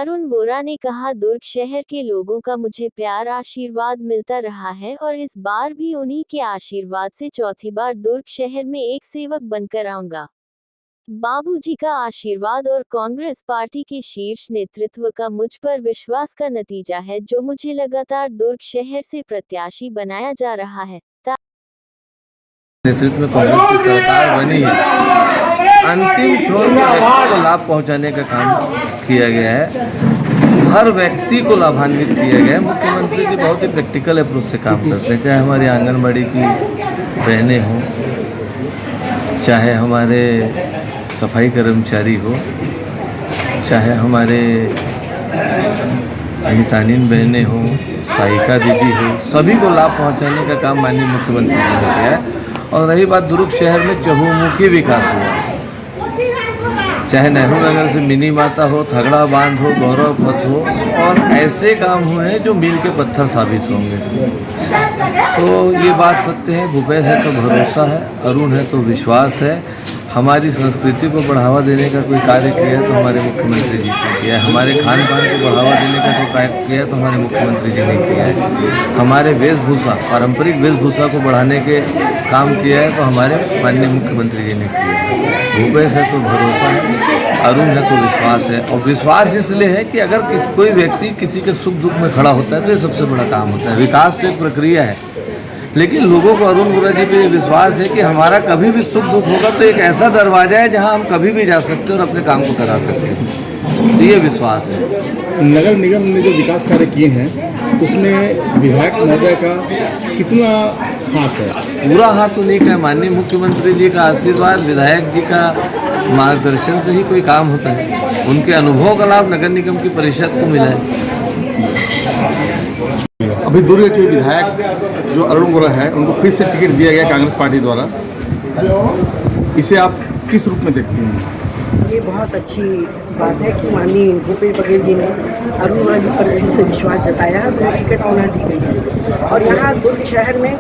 अरुण वोरा ने कहा, दुर्ग शहर के लोगों का मुझे प्यार आशीर्वाद मिलता रहा है और इस बार भी उन्हीं के आशीर्वाद से चौथी बार दुर्ग शहर में एक सेवक बनकर आऊंगा। बाबूजी का आशीर्वाद और कांग्रेस पार्टी के शीर्ष नेतृत्व का मुझ पर विश्वास का नतीजा है, जो मुझे लगातार दुर्ग शहर से प्रत्याशी बनाया जा रहा है। नेतृत्व में कांग्रेस की सरकार बनी है, अंतिम छोर के व्यक्ति को लाभ पहुंचाने का काम किया गया है, हर व्यक्ति को लाभान्वित किया गया है। मुख्यमंत्री जी बहुत ही प्रैक्टिकल अप्रोच से काम करते हैं, चाहे हमारी आंगनबाड़ी की बहनें हों, चाहे हमारे सफाई कर्मचारी हो, चाहे हमारे मितानिन बहनें हों, सहायिका दीदी हो, सभी को लाभ पहुंचाने का काम माननीय मुख्यमंत्री जी ने किया है। और रही बात दुर्ग शहर में चहुमुखी विकास हुआ, चाहे नेहरू नगर से मिनी माता हो, थगड़ा बांध हो, गौरव पथ हो, और ऐसे काम हुए हैं जो मील के पत्थर साबित होंगे। तो ये बात सत्य है, भूपेश है तो भरोसा है, अरुण है तो विश्वास है। हमारी संस्कृति को बढ़ावा देने का कोई कार्य किया है तो हमारे मुख्यमंत्री जी ने किया है, हमारे खान पान को बढ़ावा देने का कोई कार्य किया है तो हमारे मुख्यमंत्री जी ने किया है, हमारे वेशभूषा पारंपरिक वेशभूषा को बढ़ाने के काम किया है तो हमारे माननीय मुख्यमंत्री जी ने किया है। भूपेश है तो भरोसा है, अरुण है तो विश्वास है। और विश्वास इसलिए है कि अगर कोई व्यक्ति किसी के सुख दुख में खड़ा होता है तो ये सबसे बड़ा काम होता है। विकास तो एक प्रक्रिया है, लेकिन लोगों को अरुण वोरा जी पे ये विश्वास है कि हमारा कभी भी सुख दुख होगा तो एक ऐसा दरवाजा है जहां हम कभी भी जा सकते हैं और अपने काम को करा सकते हैं, तो ये विश्वास है। नगर निगम ने जो विकास कार्य किए हैं उसमें विधायक महोदय का कितना हाथ है? पूरा हाथ उन्हीं का है, माननीय मुख्यमंत्री जी का आशीर्वाद, विधायक जी का मार्गदर्शन से ही कोई काम होता है। उनके अनुभव का लाभ नगर निगम की परिषद को मिला है। अभी दुर्ग के विधायक जो अरुण वोरा है उनको फिर से टिकट दिया गया कांग्रेस पार्टी द्वारा, इसे आप किस रूप में देखते हैं? ये बहुत अच्छी बात है कि माननीय भूपेश बघेल जी ने अरुण वोरा जी पर फिर से विश्वास जताया है, तो टिकट उन्हें दी गई है। और यहाँ दुर्ग शहर में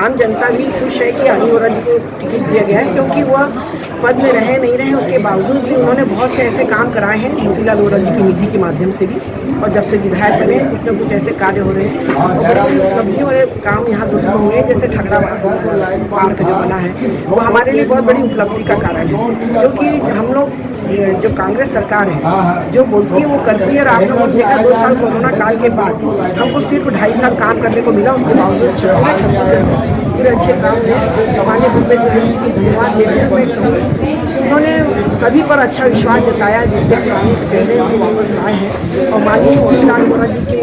आम जनता भी खुश है कि अरुण वोरा जी को टिकट दिया गया है, क्योंकि वह पद में रहे नहीं रहे उसके बावजूद भी उन्होंने बहुत से ऐसे काम कराए हैं मोतीलाल वोरा जी की निधि के माध्यम से भी, और जब से विधायक बने कुछ न कुछ ऐसे कार्य हो रहे हैं। सब्जी वाले काम यहाँ दुर्ग में हुए, जैसे ठगड़ा पार्क जो बना है वो हमारे लिए बहुत बड़ी उपलब्धि का कारण है, क्योंकि हम लोग जो कांग्रेस सरकार है जो बोलती है वो करती है। और आप लोगों ने देखा 2 साल कोरोना काल के बाद हमको सिर्फ 2.5 साल काम करने को मिला, उसके बावजूद पूरे अच्छे काम है। हमारे भूपेश बघेल को धन्यवाद देते हुए उन्होंने सभी पर अच्छा विश्वास जताया, जिससे चेहरे को वापस आए हैं। और माननीय मोतीलाल वोरा जी की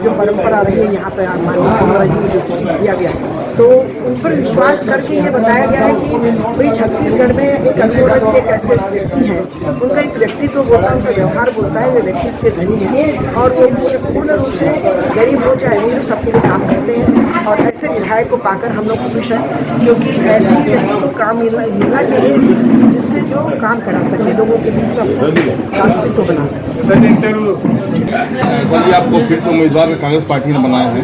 जो परंपरा रही है यहाँ पर, माननीय वोरा जी को जो टिकट दिया गया तो उन पर विश्वास करके ये बताया गया है कि भाई छत्तीसगढ़ में एक अरुण वोरा जी एक ऐसे व्यक्ति हैं, उनका एक व्यक्तित्व बोलता है, उनका व्यवहार बोलता है, वे व्यक्तित्व के धनी है और वो पूर्ण रूप से गरीब हो चाहे अमीर सबके लिए काम करते हैं। और ऐसे विधायक को पाकर हम लोग खुश हैं, क्योंकि ऐसे व्यक्ति को काम मिलना चाहिए जिससे जो काम करा सके, लोगों के बीच में रास्ते बना सके। सर जी, आपको फिर से उम्मीदवार कांग्रेस पार्टी ने बनाया है,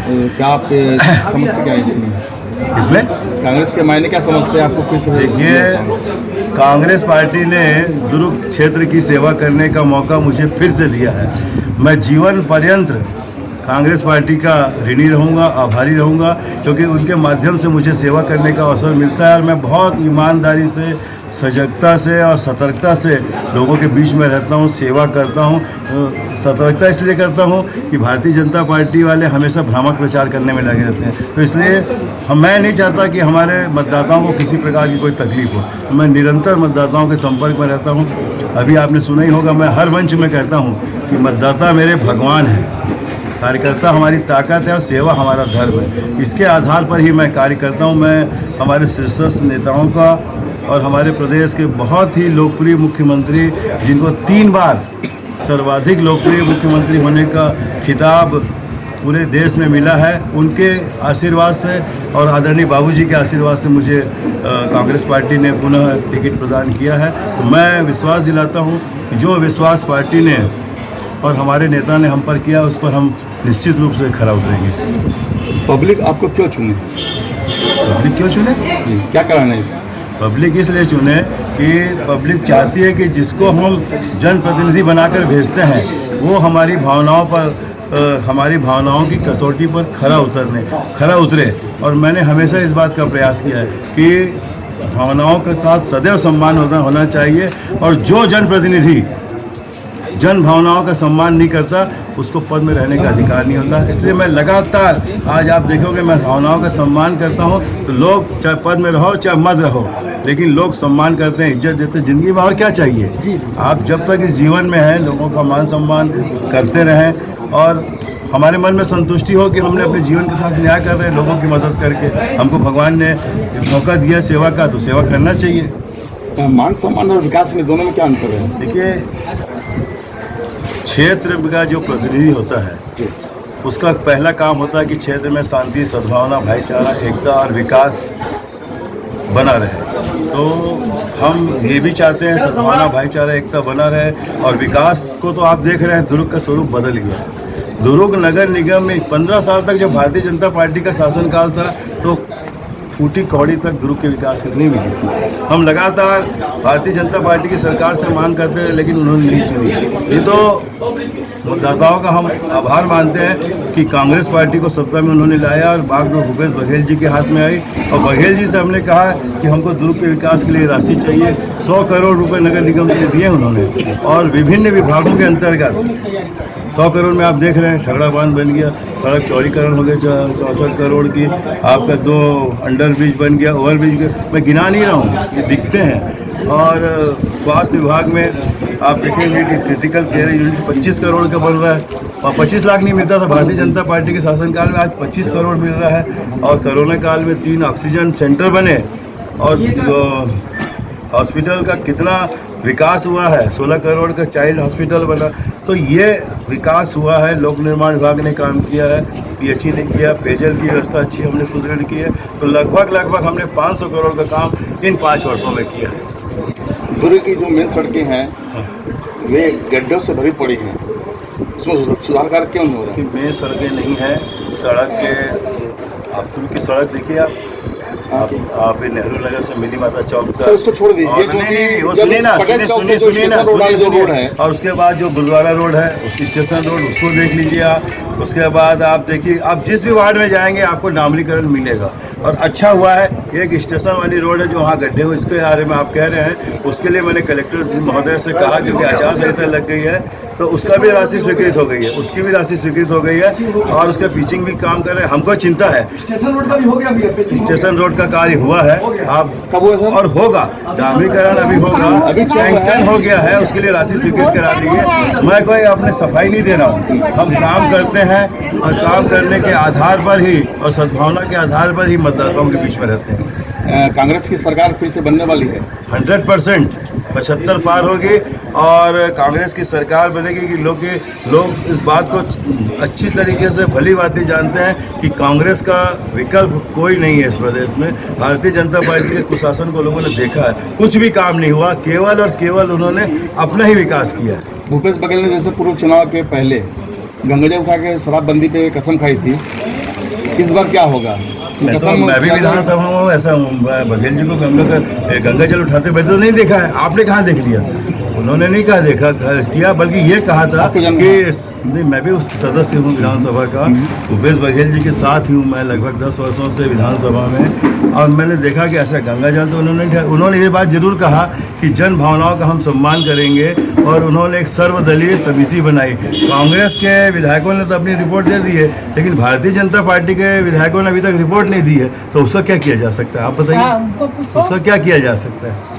क्या आप समझते क्या इसमें कांग्रेस के मायने क्या समझते हैं? आपको फिर से देखिए, कांग्रेस पार्टी ने दुर्ग क्षेत्र की सेवा करने का मौका मुझे फिर से दिया है। मैं जीवन पर्यंत कांग्रेस पार्टी का ऋणी रहूँगा, आभारी रहूँगा, क्योंकि उनके माध्यम से मुझे सेवा करने का अवसर मिलता है और मैं बहुत ईमानदारी से, सजगता से और सतर्कता से लोगों के बीच में रहता हूँ, सेवा करता हूँ। सतर्कता इसलिए करता हूँ कि भारतीय जनता पार्टी वाले हमेशा भ्रामक प्रचार करने में लगे रहते हैं, तो इसलिए मैं नहीं चाहता कि हमारे मतदाताओं को किसी प्रकार की कोई तकलीफ हो, तो मैं निरंतर मतदाताओं के संपर्क में रहता हूँ। अभी आपने सुना ही होगा, मैं हर मंच में कहता हूँ कि मतदाता मेरे भगवान हैं, कार्यकर्ता हमारी ताकत है और सेवा हमारा धर्म है। इसके आधार पर ही मैं कार्य करता हूँ। मैं हमारे शीर्षस्थ नेताओं का और हमारे प्रदेश के बहुत ही लोकप्रिय मुख्यमंत्री, जिनको 3 बार सर्वाधिक लोकप्रिय मुख्यमंत्री होने का खिताब पूरे देश में मिला है, उनके आशीर्वाद से और आदरणीय बाबूजी के आशीर्वाद से मुझे कांग्रेस पार्टी ने पुनः टिकट प्रदान किया है। तो मैं विश्वास दिलाता हूँ कि जो विश्वास पार्टी ने और हमारे नेता ने हम पर किया, उस पर हम निश्चित रूप से खरा उतरेंगे। पब्लिक आपको क्यों चुने? पब्लिक क्यों चुने? क्या कराना है इसे? पब्लिक इसलिए चुने कि पब्लिक चाहती है कि जिसको हम जनप्रतिनिधि बनाकर भेजते हैं वो हमारी भावनाओं पर हमारी भावनाओं की कसौटी पर खरा उतरे। और मैंने हमेशा इस बात का प्रयास किया है कि भावनाओं के साथ सदैव सम्मान होना चाहिए, और जो जनप्रतिनिधि जन भावनाओं का सम्मान नहीं करता उसको पद में रहने का अधिकार नहीं होता। इसलिए मैं लगातार, आज आप देखोगे मैं भावनाओं का सम्मान करता हूं, तो लोग चाहे पद में रहो चाहे मत रहो, लेकिन लोग सम्मान करते हैं, इज्जत देते हैं। ज़िंदगी में और क्या चाहिए? आप जब तक इस जीवन में हैं लोगों का मान सम्मान करते रहें और हमारे मन में संतुष्टि हो कि हमने अपने जीवन के साथ न्याय कर रहे हैं, लोगों की मदद करके। हमको भगवान ने मौका दिया सेवा का, तो सेवा करना चाहिए। मान सम्मान और विकास में दोनों में क्या अंतर है? देखिए, क्षेत्र का जो प्रतिनिधि होता है उसका पहला काम होता है कि क्षेत्र में शांति, सद्भावना, भाईचारा, एकता और विकास बना रहे। तो हम ये भी चाहते हैं सद्भावना, भाईचारा, एकता बना रहे, और विकास को तो आप देख रहे हैं दुर्ग का स्वरूप बदल गया है। दुर्ग नगर निगम में 15 साल तक जब भारतीय जनता पार्टी का शासनकाल था तो फूटी कौड़ी तक दुर्ग के विकास की नहीं मिली थी। हम लगातार भारतीय जनता पार्टी की सरकार से मांग करते रहे, लेकिन उन्होंने नहीं सुनी। ये तो मतदाताओं का हम आभार मानते हैं कि कांग्रेस पार्टी को सत्ता में उन्होंने लाया और बागडोर भूपेश बघेल जी के हाथ में आई, और बघेल जी से हमने कहा कि हमको दुर्ग के विकास के लिए राशि चाहिए। 100 करोड़ रुपए नगर निगम से दिए उन्होंने, और विभिन्न विभागों के अंतर्गत 100 करोड़ में आप देख रहे हैं ठगड़ा बांध बन गया, सड़क चौड़ीकरण हो गया 64 करोड़ की, आपका 2 अंडर ब्रिज बन गया, ओवर ब्रिज, मैं गिना नहीं रहा हूँ, ये दिखते हैं। और स्वास्थ्य विभाग में आप देखेंगे कि क्रिटिकल केयर यूनिट 25 करोड़ का बन रहा है, और 25 लाख नहीं मिलता था भारतीय जनता पार्टी के शासनकाल में, आज 25 करोड़ मिल रहा है। और कोरोना काल में 3 ऑक्सीजन सेंटर बने, और हॉस्पिटल का कितना विकास हुआ है, 16 करोड़ का चाइल्ड हॉस्पिटल बना। तो ये विकास हुआ है, लोक निर्माण विभाग ने काम किया है, पीएचई ने किया, पेयजल की व्यवस्था अच्छी हमने सुदृढ़ की है। तो लगभग हमने 500 करोड़ का काम इन 5 वर्षों में किया है। दुर्ग की जो मेन सड़कें हैं वे गड्ढों से भरी पड़ी हैं, उसमें सुधार कार्य क्यों नहीं हो रहा है? मेन सड़कें नहीं है, सड़क के आप दुर्ग की सड़क देखिए, आप नेहरू नगर से मेरी माता चौक का, उसको छोड़ दीजिए, जो नहीं, वो सुनिए ना, रोड है, और उसके बाद जो बुलवारा रोड है, उसकी स्टेशन रोड, उसको देख लीजिए आप। उसके बाद आप देखिए, आप जिस भी वार्ड में जाएंगे आपको डामरीकरण मिलेगा, और अच्छा हुआ है। एक स्टेशन वाली रोड है जो वहाँ गड्ढे हुए, इसके बारे में आप कह रहे हैं, उसके लिए मैंने कलेक्टर महोदय से कहा, क्योंकि आचार संहिता लग गई है, तो उसका भी राशि स्वीकृत हो गई है, उसकी भी राशि स्वीकृत हो गई है, और उसका पिचिंग भी काम कर रहे हैं। हमको चिंता है, स्टेशन रोड का भी हो गया, स्टेशन रोड का कार्य हुआ है, आप कब हुआ सर? और होगा, डामरीकरण अभी होगा, अभी सैंक्शन हो गया है, उसके लिए राशि स्वीकृत करा दी है। मैं कोई अपने सफाई नहीं दे रहा हूँ, हम काम करते हैं, और काम करने के आधार पर ही और सद्भावना के आधार पर ही मतदाताओं के बीच में रहते हैं। कांग्रेस की सरकार फिर से बनने वाली है 100%, 75 पार होगी, और कांग्रेस की सरकार बनेगी कि लोग इस बात को अच्छी तरीके से भली भांति जानते हैं कि कांग्रेस का विकल्प कोई नहीं है इस प्रदेश में। भारतीय जनता पार्टी के कुशासन को लोगों ने देखा है, कुछ भी काम नहीं हुआ, केवल और केवल उन्होंने अपना ही विकास किया है। भूपेश बघेल ने जैसे पूर्व चुनाव के पहले गंगाजल उठा के शराबबंदी पे कसम खाई थी, इस बार क्या होगा? मैं भी विधानसभा में ऐसा बघेल जी को गंगा जल उठाते बैठे तो नहीं देखा है। आपने कहाँ देख लिया? उन्होंने नहीं कहा देखा किया, बल्कि ये कहा था कि नहीं, मैं भी उस सदस्य हूँ विधानसभा का, भूपेश बघेल जी के साथ ही हूँ मैं लगभग 10 वर्षों से विधानसभा में, और मैंने देखा कि ऐसा गंगा जल तो उन्होंने ये बात जरूर कहा कि जन भावनाओं का हम सम्मान करेंगे, और उन्होंने एक सर्वदलीय समिति बनाई। कांग्रेस के विधायकों ने तो अपनी रिपोर्ट दे दी है, लेकिन भारतीय जनता पार्टी के विधायकों ने अभी तक रिपोर्ट नहीं दी है, तो उसका क्या किया जा सकता है? आप बताइए, उसका क्या किया जा सकता है?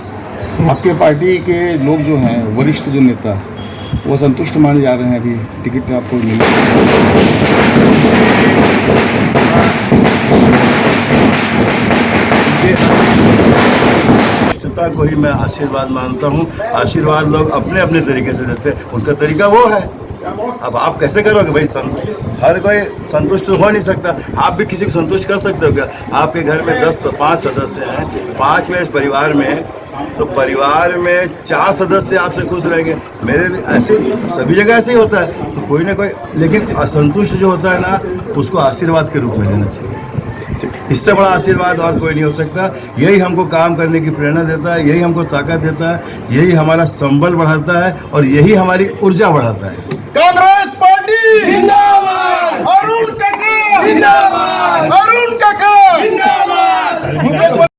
आपके पार्टी के लोग जो हैं, वरिष्ठ जो नेता, वो संतुष्ट माने जा रहे हैं अभी टिकट आपको मिले? निष्ठता को ही मैं आशीर्वाद मानता हूँ। आशीर्वाद लोग अपने अपने तरीके से देते हैं, उनका तरीका वो है। अब आप कैसे करोगे भाई? हर कोई संतुष्ट हो नहीं सकता। आप भी किसी को संतुष्ट कर सकते हो क्या? आपके घर में 5 सदस्य हैं, 5 में इस परिवार में, तो परिवार में 4 सदस्य आपसे खुश रहेंगे। मेरे भी ऐसे सभी जगह ऐसे ही होता है, तो कोई ना कोई, लेकिन असंतुष्ट जो होता है ना, उसको आशीर्वाद के रूप में लेना चाहिए। इससे बड़ा आशीर्वाद और कोई नहीं हो सकता। यही हमको काम करने की प्रेरणा देता है, यही हमको ताकत देता है, यही हमारा संबल बढ़ाता है और यही हमारी ऊर्जा बढ़ाता है। कांग्रेस पार्टी